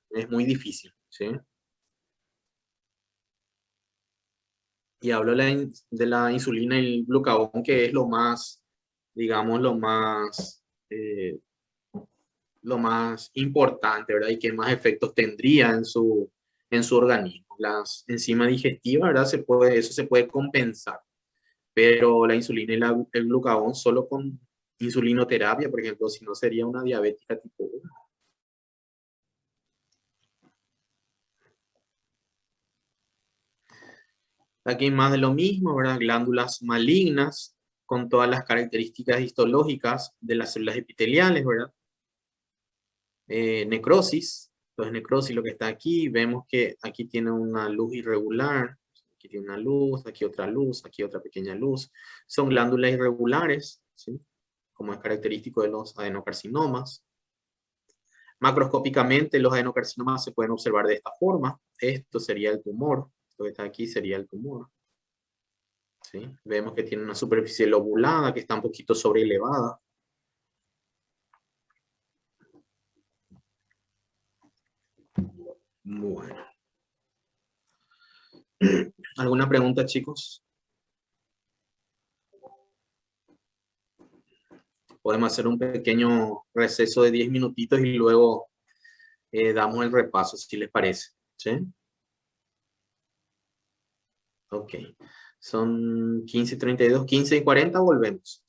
es muy difícil, ¿sí? Y hablo de la insulina y el glucagón, que es lo más, digamos, lo más importante, ¿verdad? Y que más efectos tendría en su organismo. Las enzimas digestivas, ¿verdad? Eso se puede compensar, pero la insulina y el glucagón solo con insulinoterapia, por ejemplo, si no sería una diabética tipo 1. Aquí hay más de lo mismo, ¿verdad? Glándulas malignas con todas las características histológicas de las células epiteliales, ¿verdad? Necrosis, entonces necrosis lo que está aquí, vemos que aquí tiene una luz irregular, aquí tiene una luz, aquí otra pequeña luz, son glándulas irregulares, ¿sí? Como es característico de los adenocarcinomas. Macroscópicamente los adenocarcinomas se pueden observar de esta forma, esto sería el tumor, esto que está aquí sería el tumor. ¿Sí? Vemos que tiene una superficie lobulada que está un poquito sobreelevada. Bueno. ¿Alguna pregunta, chicos? Podemos hacer un pequeño receso de 10 minutitos y luego damos el repaso, si les parece. ¿Sí? Ok. Son 15:32, 15:40, volvemos.